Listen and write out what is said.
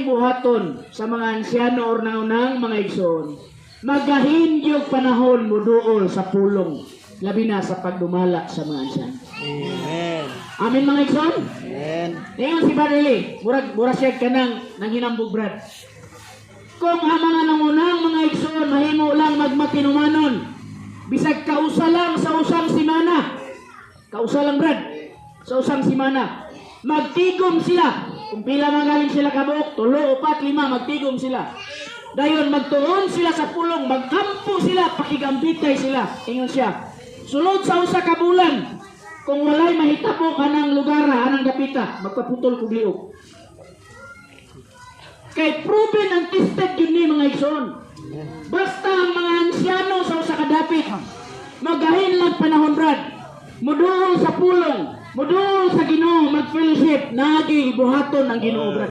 buhaton sa mga ansyano or naunang mga igsoon. Magahindyog panahon mo duol sa pulong, labi na sa pagdumala sa mga ansyano. Amen. Amin mga igsoon? Amen. Ngayon si Brad Eli, murag siya ka nang hinambog Brad. Kung ang mga nangunang mga igsoon, mahimo lang magmatinumanon, bisag kausa lang sa usang simana, kausa lang Brad, sa usang simana, magtigom sila. Kung pila magaling sila kabuok, 3, 4, 5, magtigom sila. Dayon magtuon sila sa pulong, magkampo sila, pakigambitay sila. Ingon siya, sulod sa usa ka bulan, kung walay mahitabo kanang lugar, anang dapita, magpaputol kog liog. Kay proven and tested yun ni mga igsoon. Basta ang mga ansyano sa usa ka dapit, magahin lang panahon Brad, muduol sa pulong, muduol sa Ginoo, mag-fellowship, nagi buhaton ang Ginoo Brad.